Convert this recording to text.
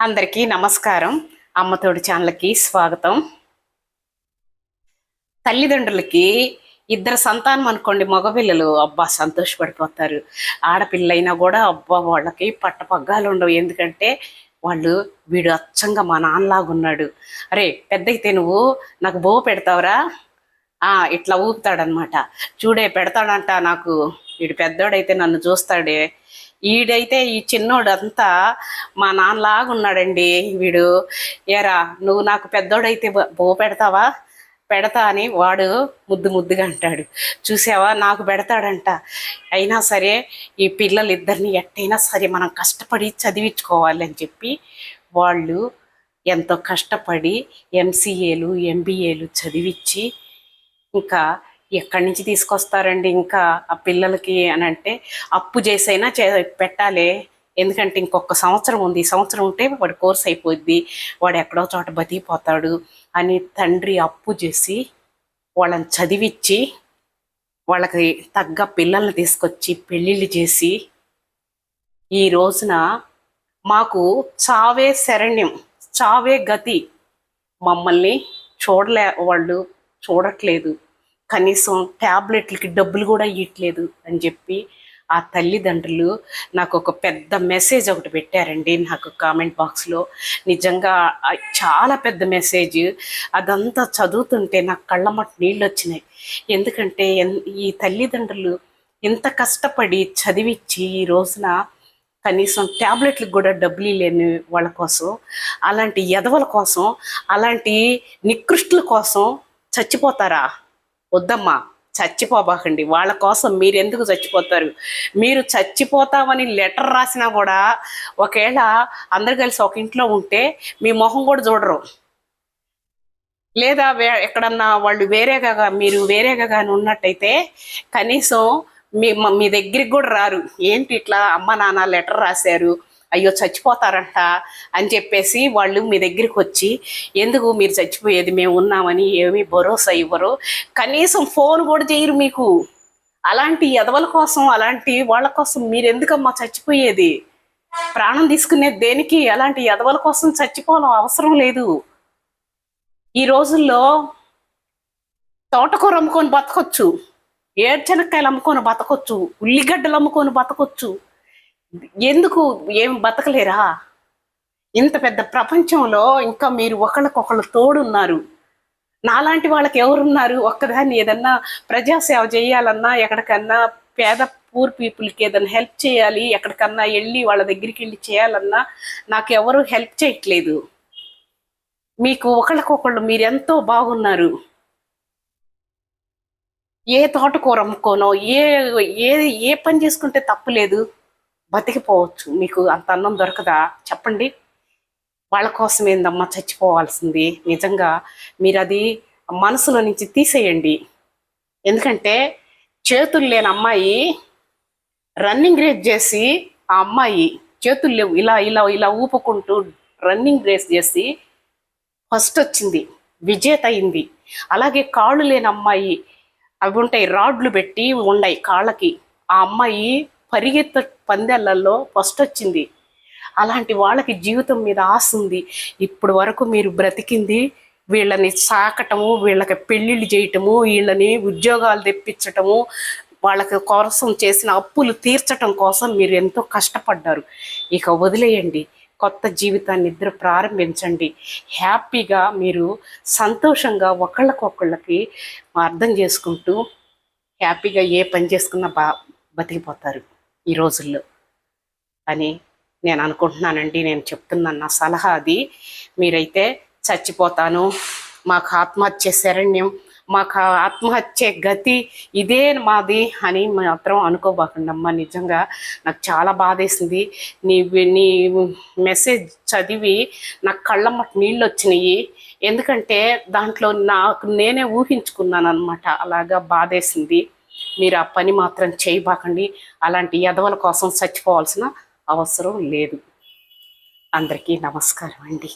అందరికీ నమస్కారం. అమ్మతోడి ఛానల్కి స్వాగతం. తల్లిదండ్రులకి ఇద్దరు సంతానం అనుకోండి, మగపిల్లలు అబ్బా సంతోషపడిపోతారు. ఆడపిల్లైనా కూడా అబ్బా వాళ్ళకి పట్టపగ్గాలు ఉండవు. ఎందుకంటే వాళ్ళు వీడు అచ్చంగా మా నాన్నలాగున్నాడు, అరే పెద్దయితే నువ్వు నాకు బో పెడతావురా, ఇట్లా ఊపుతాడనమాట. చూడే పెడతాడంట నాకు, వీడు పెద్దోడైతే నన్ను చూస్తాడే, ఈడైతే ఈ చిన్నోడు అంతా మా నాన్నలాగా ఉన్నాడండి వీడు, ఏరా నువ్వు నాకు పెద్దోడైతే బో పెడతావా, పెడతా అని వాడు ముద్దు ముద్దుగా అంటాడు. చూసావా నాకు పెడతాడంట. అయినా సరే ఈ పిల్లలిద్దరిని ఎట్టయినా సరే మనం కష్టపడి చదివించుకోవాలి అని చెప్పి వాళ్ళు ఎంతో కష్టపడి ఎంసీఏలు ఎంబీఏలు చదివించి ఇంకా ఎక్కడి నుంచి తీసుకొస్తారండి ఇంకా ఆ పిల్లలకి అని అంటే అప్పు చేసైనా పెట్టాలి. ఎందుకంటే ఇంకొక సంవత్సరం ఉంది, ఈ సంవత్సరం ఉంటే వాడి కోర్స్ అయిపోద్ది, వాడు ఎక్కడో చోట బతికిపోతాడు అని తండ్రి అప్పు చేసి వాళ్ళని చదివించి వాళ్ళకి తగ్గ పిల్లల్ని తీసుకొచ్చి పెళ్ళిళ్ళు చేసి ఈ రోజున మాకు చావే శరణ్యం, చావే గతి. మమ్మల్ని వాళ్ళు చూడట్లేదు, కనీసం ట్యాబ్లెట్లకి డబ్బులు కూడా ఇవ్వట్లేదు అని చెప్పి ఆ తల్లిదండ్రులు నాకు ఒక పెద్ద మెసేజ్ ఒకటి పెట్టారండి నాకు కామెంట్ బాక్స్లో. నిజంగా చాలా పెద్ద మెసేజ్. అదంతా చదువుతుంటే నాకు కళ్ళమట నీళ్ళు వచ్చినాయి. ఎందుకంటే ఈ తల్లిదండ్రులు ఇంత కష్టపడి చదివించి ఈ రోజున కనీసం ట్యాబ్లెట్లకు కూడా డబ్బులు లేని వాళ్ళ కోసం, అలాంటి ఎదవల కోసం, అలాంటి నికృష్టుల కోసం చచ్చిపోతారా? వద్దమ్మా, చచ్చిపోబాకండి. వాళ్ళ కోసం మీరు ఎందుకు చచ్చిపోతారు? మీరు చచ్చిపోతామని లెటర్ రాసినా కూడా ఒకవేళ అందరు కలిసి ఒక ఇంట్లో ఉంటే మీ మొహం కూడా చూడరు. లేదా ఎక్కడన్నా వాళ్ళు వేరేగా మీరు వేరేగా కానీ ఉన్నట్టయితే కనీసం మీ దగ్గరికి కూడా రారు. ఏంటి ఇట్లా అమ్మ నాన్న లెటర్ రాశారు, అయ్యో చచ్చిపోతారంట అని చెప్పేసి వాళ్ళు మీ దగ్గరికి వచ్చి ఎందుకు మీరు చచ్చిపోయేది, మేము ఉన్నామని ఏమీ భరోసా ఇవ్వరు, కనీసం ఫోన్ కూడా చేయరు మీకు. అలాంటి ఎదవల కోసం, అలాంటి వాళ్ళ కోసం మీరు ఎందుకమ్మా చచ్చిపోయేది? ప్రాణం తీసుకునేది దేనికి? అలాంటి ఎదవల కోసం చచ్చిపోవడం అవసరం లేదు. ఈ రోజుల్లో తోటకూర అమ్ముకొని బతకొచ్చు, ఏడ్చెనక్కాయలు అమ్ముకొని బతకొచ్చు, ఉల్లిగడ్డలు అమ్ముకొని బతకొచ్చు. ఎందుకు ఏం బతకలేరా? ఇంత పెద్ద ప్రపంచంలో ఇంకా మీరు ఒకళ్ళకొకళ్ళు తోడున్నారు. నాలాంటి వాళ్ళకి ఎవరున్నారు? ఒక్కదాన్ని ఏదన్నా ప్రజాసేవ చేయాలన్నా, ఎక్కడికన్నా పేద పూర్ పీపుల్కి ఏదైనా హెల్ప్ చేయాలి, ఎక్కడికన్నా వెళ్ళి వాళ్ళ దగ్గరికి వెళ్ళి చేయాలన్నా నాకు ఎవరు హెల్ప్ చేయట్లేదు. మీకు ఒకళ్ళకొకళ్ళు మీరెంతో బాగున్నారు. ఏ తోటకూర అమ్ముకోనో ఏ పని చేసుకుంటే తప్పులేదు, బతికిపోవచ్చు. మీకు అంత అన్నం దొరకదా చెప్పండి? వాళ్ళ కోసం ఏందమ్మా చచ్చిపోవాల్సింది? నిజంగా మీరు అది మనసులో నుంచి తీసేయండి. ఎందుకంటే చేతులు లేని అమ్మాయి రన్నింగ్ రేస్ చేసి, ఆ అమ్మాయి చేతులు లేవు, ఇలా ఇలా ఇలా ఊపుకుంటూ రన్నింగ్ రేస్ చేసి ఫస్ట్ వచ్చింది, విజేత అయింది. అలాగే కాళ్ళు లేని అమ్మాయి, అవి ఉంటాయి రాడ్లు పెట్టి ఉన్నాయి కాళ్ళకి, ఆ అమ్మాయి పరిగెత్త పందెళ్లలో ఫస్ట్ వచ్చింది. అలాంటి వాళ్ళకి జీవితం మీద ఆశ ఉంది. ఇప్పుడు వరకు మీరు బ్రతికింది వీళ్ళని సాకటము, వీళ్ళకి పెళ్ళిళ్ళు చేయటము, వీళ్ళని ఉద్యోగాలు తెప్పించటము, వాళ్ళకి కోసం చేసిన అప్పులు తీర్చటం కోసం మీరు ఎంతో కష్టపడ్డారు. ఇక వదిలేయండి, కొత్త జీవితాన్ని ఇద్దరు ప్రారంభించండి. హ్యాపీగా మీరు సంతోషంగా ఒకళ్ళకొకళ్ళకి అర్థం చేసుకుంటూ హ్యాపీగా ఏ పని చేసుకున్నా బతికిపోతారు ఈ రోజుల్లో అని నేను అనుకుంటున్నానండి. నేను చెప్తున్నాను, నా సలహా అది. మీరైతే చచ్చిపోతాను, మాకు ఆత్మహత్య శరణ్యం, మాకు ఆత్మహత్య గతి, ఇదే మాది అని మాత్రం అనుకోబాకండి అమ్మ. నిజంగా నాకు చాలా బాధేసింది. నీ మెసేజ్ చదివి నాకు కళ్ళమ్మట నీళ్ళు వచ్చినాయి. ఎందుకంటే దాంట్లో నాకు నేనే ఊహించుకున్నాను అనమాట. అలాగా బాధేసింది. మీరు ఆ పని మాత్రం చేయబాకండి. అలాంటి ఎదవల కోసం చచ్చిపోవాల్సిన అవసరం లేదు. అందరికీ నమస్కారం అండి.